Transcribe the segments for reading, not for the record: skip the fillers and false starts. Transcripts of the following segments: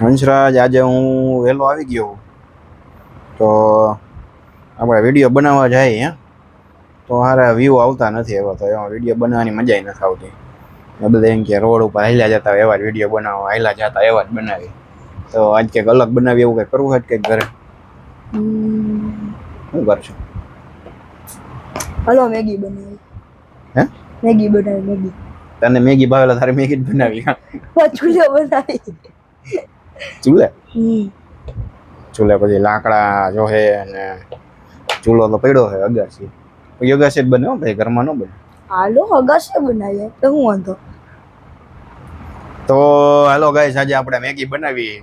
હંસરાજ, આજે હું વહેલો આવી ગયો તો આપણે વિડીયો બનાવવા જાય હે તો સારા વ્યૂ આવતા નથી. એવા તો એમાં વિડીયો બનાવવાની મજા નથી આવતી. બધા એમ કે રોડ ઉપર હાલ્યા જતા એવા જ વિડીયો બનાવો, હાલ્યા જતા એવા જ બનાવી. તો આજ કંઈક અલગ બનાવી, એવું કંઈક કરવું હોય કંઈક ઘરે. શું કરશું? હલો, મેગી બનાવી. હે? મેગી બનાવી. મેગી તને મેગી ભાવેલા તારે મેગી જ બનાવી? ચૂલે બનાવી. ચૂલે? ચૂલે પછી લાકડા જોહે ને ચૂલો તો પડ્યો છે અગાસી. અગાસી જ બને હો ભાઈ, ઘરમાં ન બને. હાલો, અગાસી બનાવીએ તો હું વાંધો. તો હાલો ગાઈસ, આજે આપણે મેગી બનાવી.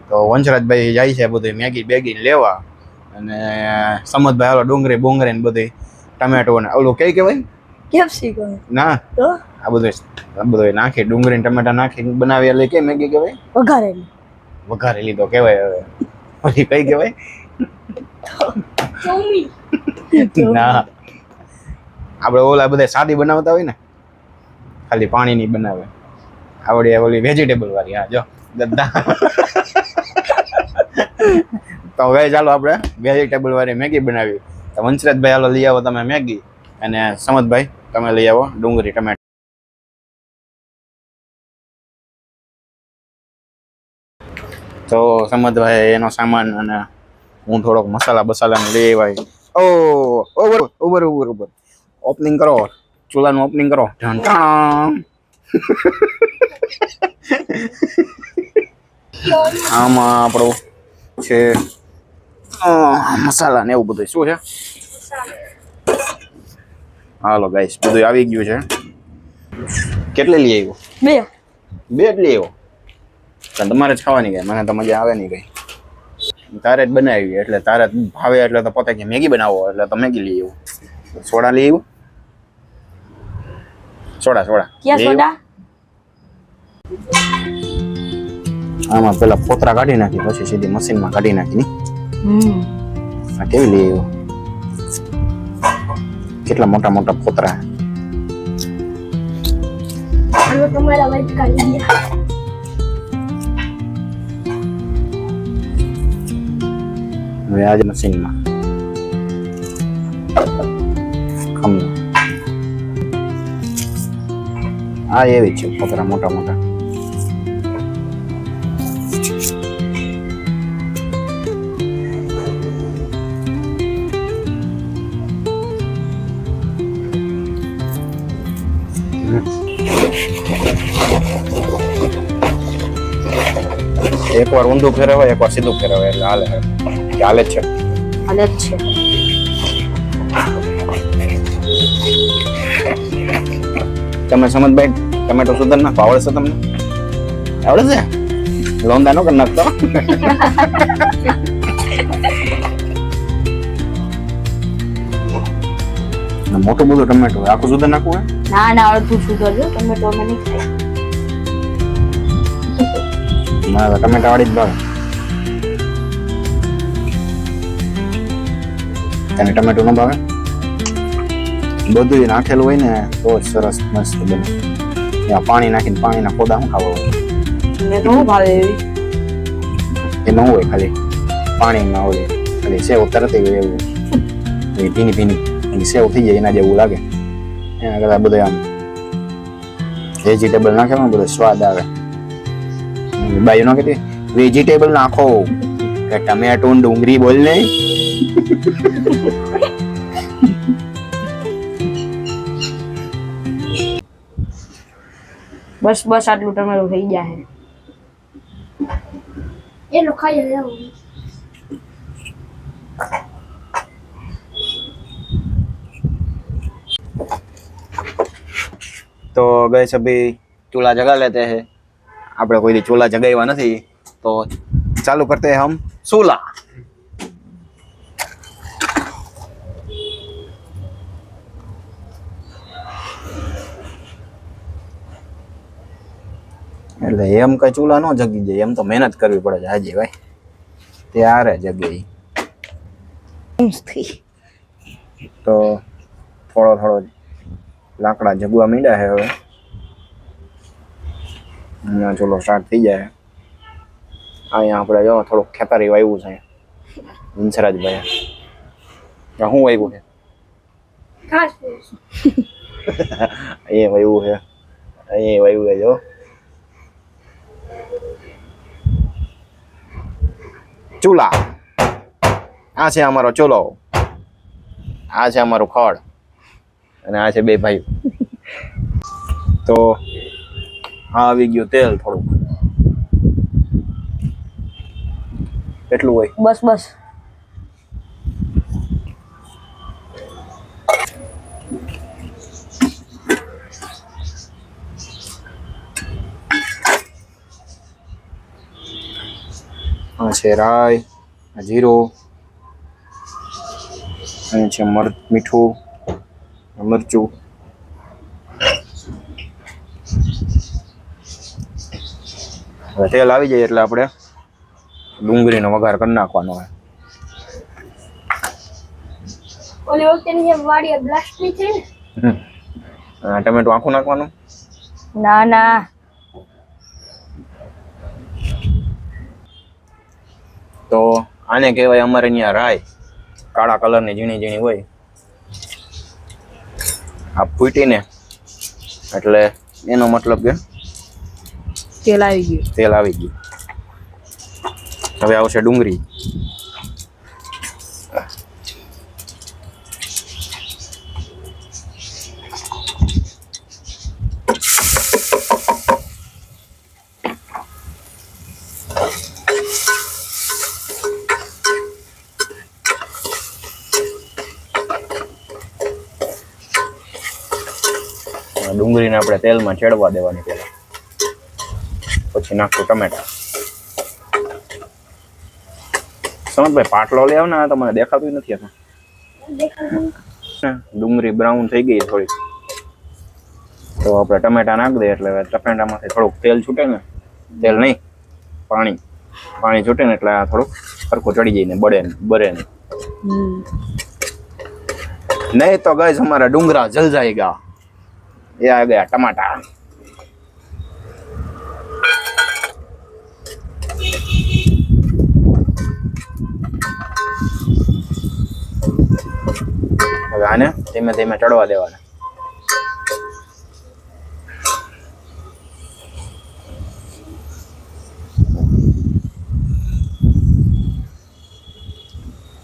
તો વંશરાજભાઈ જાય છે બધું મેગી બેગી લેવા, અને સમતભાઈ હાલો ડુંગળી ને બધી ટમેટો ને ઓલું કઈ કહેવાય, કેપ્સિકમ. ના તો આ બધું નાખી ડુંગળી ને ટમેટા નાખી બનાવી એટલે કે મેગી કહેવાય? વઘારેલી તો કહેવાય. હવે પછી કઈ કહેવાય? ના, આપણે ઓલા બધા સાદી બનાવતા હોય ને, ખાલી પાણીની બનાવે. આવડી ઓલી વેજીટેબલ વાળી. હા જો ગદ્દા. તો હવે ચાલો આપણે વેજીટેબલ વાળી મેગી બનાવી. તો વંશરાજભાઈ હાલો લઈ આવો તમે મેગી, અને સમતભાઈ તમે લઈ આવો ડુંગળી ટમેટા. તો સમતભાઈ એનો સામાન અને હું થોડોક મસાલા બસાલાને લઈ આવ્યા. ઓવર ઓપનિંગ કરો, ચૂલાનું ઓપનિંગ કરો. આમાં આપણું છે મસાલા ને એવું બધું. શું છે? હાલો ગાઈસ, બધું આવી ગયું છે. કેટલે લઈ આવ્યો? બે જ લઈ આવ્યો. તમારે જ ખાવાની ગઈ, મને તો મજા આવે નહીં ગઈ. તારે જ બનાવી એટલે તારે જ ભાવે એટલે તો પોતે કે મેગી બનાવો એટલે તો મેગી લઈ આવ્યું. સોડા લઈ આવ્યું? સોડા ક્યાં સોડા? આમાં પેલા પોતરા કાઢી નાખી, પછી સીધી મશીનમાં કાઢી નાખી. આ કેવી લઈ આવ્યો? કેટલા મોટા મોટા પોતરા. તમારા વાઈટ કાઢી ગયા. હવે આજે મશીનમાં ખમણ. આ એવી છે પોતરા મોટા મોટા. એકવાર ઊંધું ફેરવાય, એકવાર સીધું ફેરવાય એટલે હાલે જ છે. તમે સમજભાઈ ટમેટો સુધાર નાખો આવડે છે તમને? આવડે છે? લોંદા નો કરી નાખતો. મોટું બધું ટમેટો આખું સુધાર નાખવું હોય? ના, અડધું સુધારજો. ટમેટો અમે નહીં ખાય. મારા ટમેટા વાળી જ ભાવે. તને ટમેટું ન ભાવે? બધું નાખેલું હોય ને તો સરસ મસ્ત બને. એમાં પાણી નાખીને પાણીના ખોદા શું ખાવા હોય? મને તો ભાવે એવી. એ ન હોય, ખાલી પાણીમાં હોય, ખાલી સેવ તરત હોય એવું. ભીની સેવ થઈ જાય એના જેવું લાગે. એના કરતાં બધું આમ વેજીટેબલ નાખે બધો સ્વાદ આવે. બાયું ના કહેતી વેજીટેબલ નાખો કે ટમેટો ડુંગળી બોલ ને. બસ આટલું ટમેટું થઈ જાય. એનો ખાઈ લેવું. तो गैस अभी चूल्हा जगा लेते हैं. આપણે કોઈ દી ચૂલા જગાવ્યા નથી તો ચાલુ કરતે હૈ હમ ચૂલા. એટલે એમ કઈ ચૂલા ન જગી જાય, એમ તો મહેનત કરવી પડે છે હાજી ભાઈ. ત્યારે જગે. તો થોડો લાકડા જગવા માંડ્યા છે હવે. અહીંયા ચલો સ્ટાર્ટ થઈ જાય. અહીંયા આપણે જો થોડુંક ખેતરી વાવ્યું છે હંસરાજભાઈ. શું વાવ્યું છે? ખાસ અહીંયા વાવ્યું છે, અહીંયા વાવ્યું છે જો ચૂલા. આ છે અમારો ચૂલો, આ છે અમારું ખડ અને આ છે બે ભાઈ. તો આ આવી ગયું તેલ થોડુંક. કેટલું હોય? બસ બસ. આ છે રાઈ, આ જીરું, અહીં છે મીઠું, મરચું. હવે તેલ આવી જાય એટલે આપણે ડુંગળીનો વઘાર કરી નાખવાનો હોય. ઓલી વખતેની જેમ વાડીએ બ્લાસ્ટ ની થઈ ને. ટમેટું આખું નાખવાનું? ના ના, તો આને કહેવાય અમારે અહીંયા રાઈ, કાળા કલરની ઝીણી ઝીણી હોય. આ ફૂટીને એટલે એનો મતલબ કે તેલ આવી ગયું. તેલ આવી ગયું. હવે આવશે ડુંગળી. ડુંગળીને આપણે તેલમાં ચડવા દેવાની પહેલા, પછી નાખશું ટમેટા. સમજભાઈ પાટલો લઈ આવ ને, તો મને દેખાતું નથી. ડુંગળી બ્રાઉન થઈ ગઈ થોડી, તો આપણે ટમેટા નાખી દઈએ એટલે ટમેટામાંથી થોડુંક તેલ છૂટે ને, તેલ નહીં પાણી, પાણી છૂટે ને એટલે આ થોડુંક સરખું ચડી જાય ને બળે નહીં. નહીં તો ગાઈસ હમારા ડુંગરા જલ જાયેગા. ये आ गया टमाटर. હવે આને ધીમે ધીમે ચડવા દેવાના.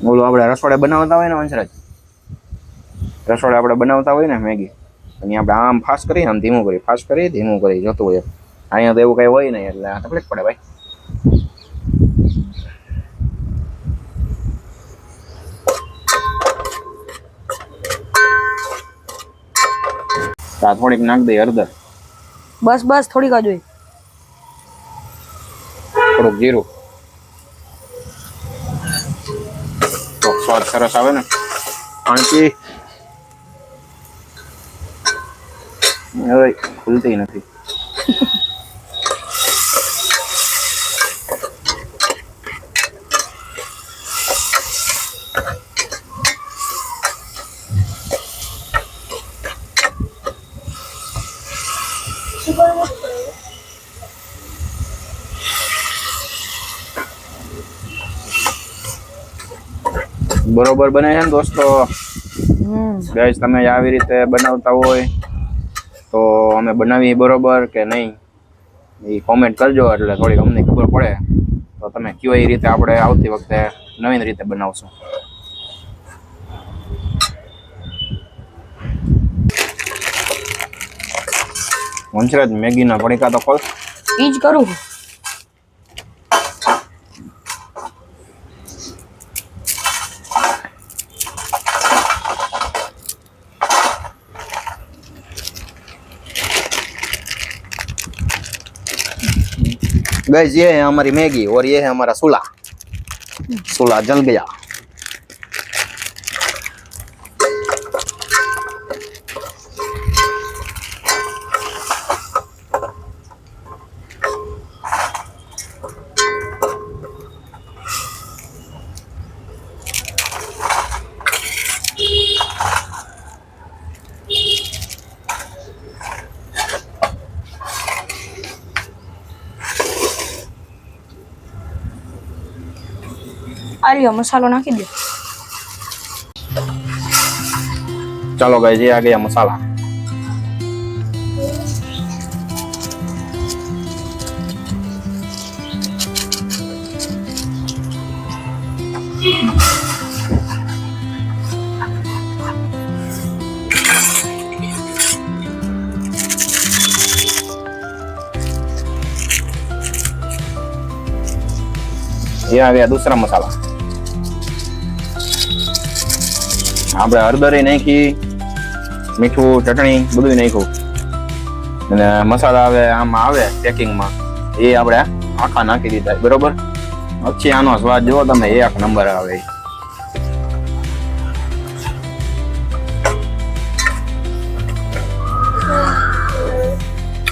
બોલો આપણે રસોડે બનાવતા હોય ને વંશરાજ, રસોડે આપણે બનાવતા હોય ને મેગી, અહીંયા આપણે આમ ફાસ્ટ કરીએ, આમ ધીમું કરી, ફાસ્ટ કરી ધીમું કરી જતું હોય. અહીંયા તો એવું કઈ હોય નહીં એટલે તકલીફ પડે ભાઈ. થોડીક નાખ દઈએ હળદર. બસ બસ, થોડીક જ હોય. થોડુંક જીરું, તો સ્વાદ સરસ આવે ને. પાણી હવે ખુલતી નથી. બરોબર બને છે ને દોસ્તો? ગાઈસ તમે આવી રીતે બનાવતા હોય તો અમે બનાવી બરોબર કે નહીં એ કોમેન્ટ કરજો, એટલે થોડીક અમને ખબર પડે તો તમે કયો એ રીતે આપણે આવતી વખતે નવીન રીતે બનાવશું. વંશરાજ મેગીના પડીકા તો ખોલ. ઈ જ કરું. गाइस ये है हमारी मैगी और ये है हमारा सूला. सूला जल गया. આ લ્યો મસાલો નાખી દો. ચાલો ગાઈસ, ये आ गया मसाला. ये आ गया दूसरा मसाला. આપણે હળદરી નાખી, મીઠું, ચટણી બધું નાખ્યું અને મસાલા આવે આમાં આવે પેકિંગમાં, એ આપણે આખા નાખી દીધા. બરોબર, પછી આનો સ્વાદ જુઓ તમે, એક નંબર આવે.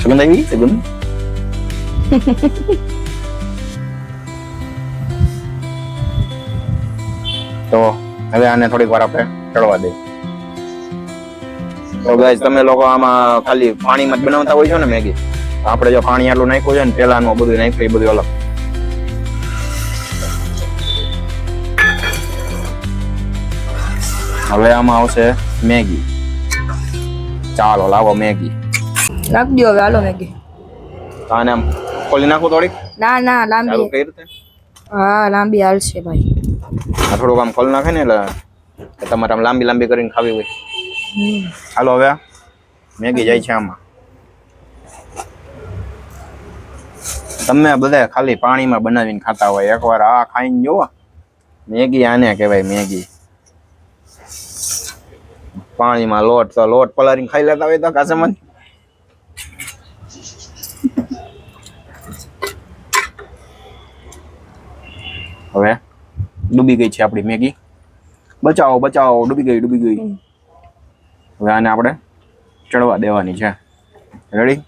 સુગંધ આવી? સુગંધ તો હવે આને થોડીક વાર આપણે ચડવા દઈએ. તો ગાઈસ, તમે લોકો આમાં ખાલી પાણીમાં જ બનાવતા હોય છો ને મેગી? આપણે જો પાણી આટલું નાખ્યું છે ને, પેલાનું બધું નાખ્યું, એ બધું અલગ. હવે આમાં આવશે મેગી. ચાલો લાવો મેગી. નાખ દો હવે, હાલો મેગી. આને આમ ખોલી નાખું થોડીક. ના ના, લાંબી. કઈ રીતે? હા, લાંબી હાલશે ભાઈ. આ થોડુંક આમ ખોલી નાખે ને, એટલે તમારે આમ લાંબી લાંબી કરીને ખાવી હોય. હાલો હવે મેગી જાય છે આમાં. તમે બધા ખાલી પાણીમાં બનાવીને ખાતા હોય, એકવાર આ ખાઈને જુઓ. મેગી આને કહેવાય મેગી. પાણીમાં લોટ તો લોટ પલાળીને ખાઈ લેતા હોય તો કાસમન. હવે ડૂબી ગઈ છે આપણી મેગી. બચાવો બચાવો, ડૂબી ગઈ ડૂબી ગઈ. હવે આને આપણે ચડવા દેવાની છે. રેડી?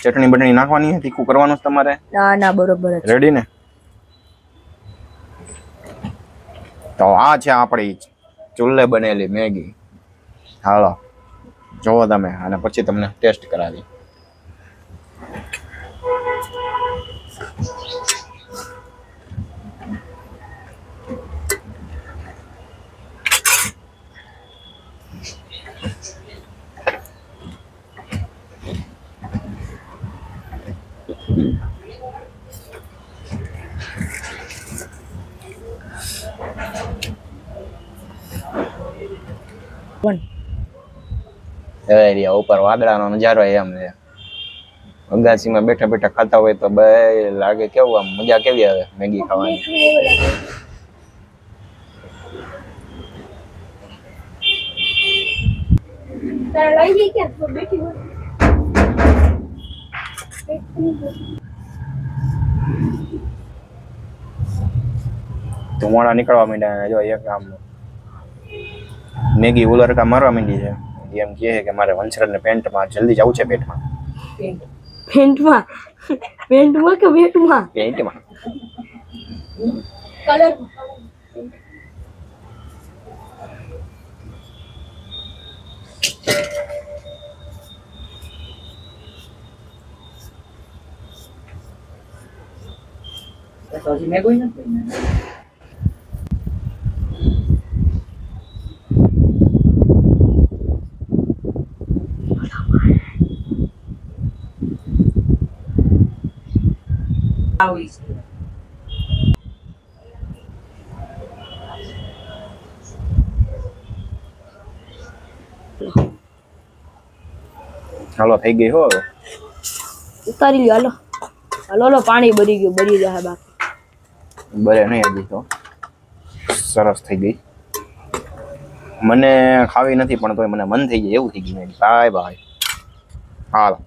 ચટણી બટણી નાખવાની છે, તીખું કરવાનું છે તમારે? ના ના, બરોબર છે. રેડી ને? તો આ છે આપણી ચૂલે બનેલી મેગી. હાલો જોવો તમે, અને પછી તમને ટેસ્ટ કરાવી. ઉપર વાદળાનો નજારો એમ છે. અગાસીમાં બેઠા બેઠા ખાતા હોય તો બે લાગે કેવું, આમ મજા કેવી આવે મેગી ખાવાની. ધુમાડા નીકળવા માંડ્યા. જો એક આમ મેગી ઉલરકા મારવા માંડી છે. એમ કહે કે મારે વંશરને પેન્ટમાં જલ્દી જવું છે. પેટમાં પેન્ટમાં પેન્ટમાં કે પેટમાં? પેન્ટમાં. કલર તો હજી મેં કોઈ નથી. હાલો થઈ ગઈ હો. હવે ઉતારી લ્યો. હાલો હાલો હાલો, પાણી બરી ગયું, બરી જાય બાકી. બરે નહીં હજી તો. સરસ થઈ ગઈ. મને ખાવી નથી પણ તોય મને મન થઈ જાય એવું થઈ ગયું. Bye bye. હાલો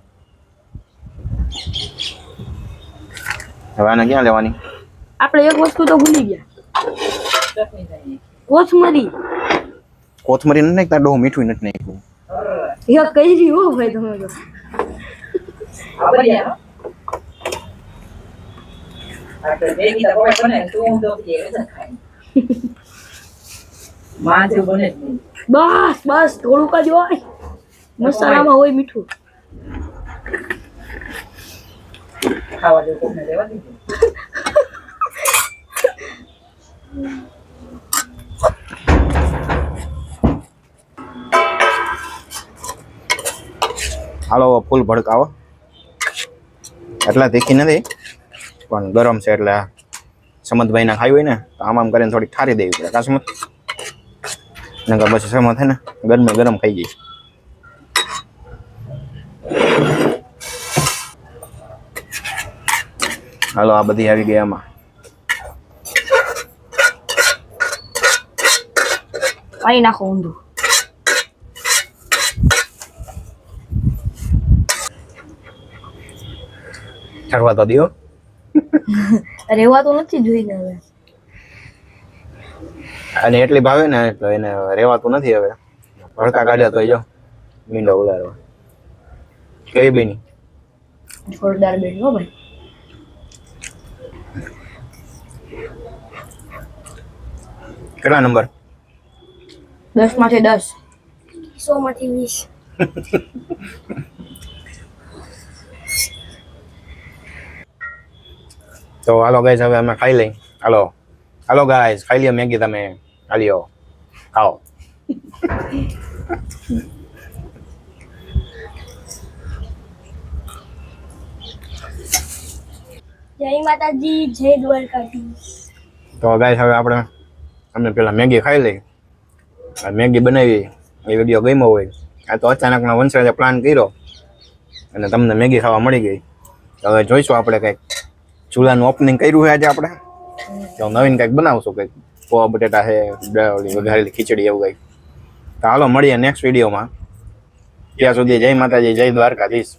હવે આને ક્યાં લેવાની? આપણે એક વસ્તુ તો ભૂલી ગયા. કોથમરી. કોથમરી નથી નાખતા? ડોહ મીઠું નથી નાખ્યું. એક કઈ રહી હો ભાઈ તમે તો. બસ બસ, થોડુંક જ હોય. મસાલામાં હોય મીઠું. ખાવા જેવું કોઈને રહેવા દીધું. હાલો ફૂલ ભડકાવો, એટલા તીખી નથી પણ ગરમ છે એટલે સમતભાઈને ખાવી હોય ને તો આમ કરીને થોડીક ઠારી દેવી પડે કા સમત, નકર પછી સમત છે ને ગરમે ગરમ ખાઈ જાય. હાલો આ બધી આવી ગઈ આમાં. પાણી નાખો ઊંધું. ઠરવા તો દિયો. રેવા તો નથી જોઈને હવે. અને એટલી ભાવે ને એટલે એને રેવાતું નથી હવે. ભડકા કાઢ્યા તો જો મીંડો ઉલારવા કઈ બેની જોરદાર બેન હો ભાઈ. કેટલા નંબર? 10 માંથી 10. 100 માંથી 20. તો હાલો ગાઈસ હવે અમે ખાઈ લઈ. હાલો હાલો ગાઈસ ખાઈ લ્યો મેગી તમે. હાલ્યો ખાઓ. જય માતાજી, જય દ્વારકાધીશ. તો ગાઈસ હવે આપણે અમે પેલા મેગી ખાઈ લઈ. આ મેગી બનાવી એ વિડીયો ગમ્યો હોય આ તો અચાનકનો વંશરાજે પ્લાન કર્યો અને તમને મેગી ખાવા મળી ગઈ. હવે જોઈશું આપણે કંઈક ચૂલાનું ઓપનિંગ કર્યું છે આજે આપણે તો નવીન કંઈક બનાવશું કંઈક પોવા બટેટા છે ઓલી વઘારેલી ખીચડી એવું કંઈક. તો હાલો મળીએ નેક્સ્ટ વિડીયોમાં. ત્યાં સુધી જય માતાજી, જય દ્વારકાધીશ.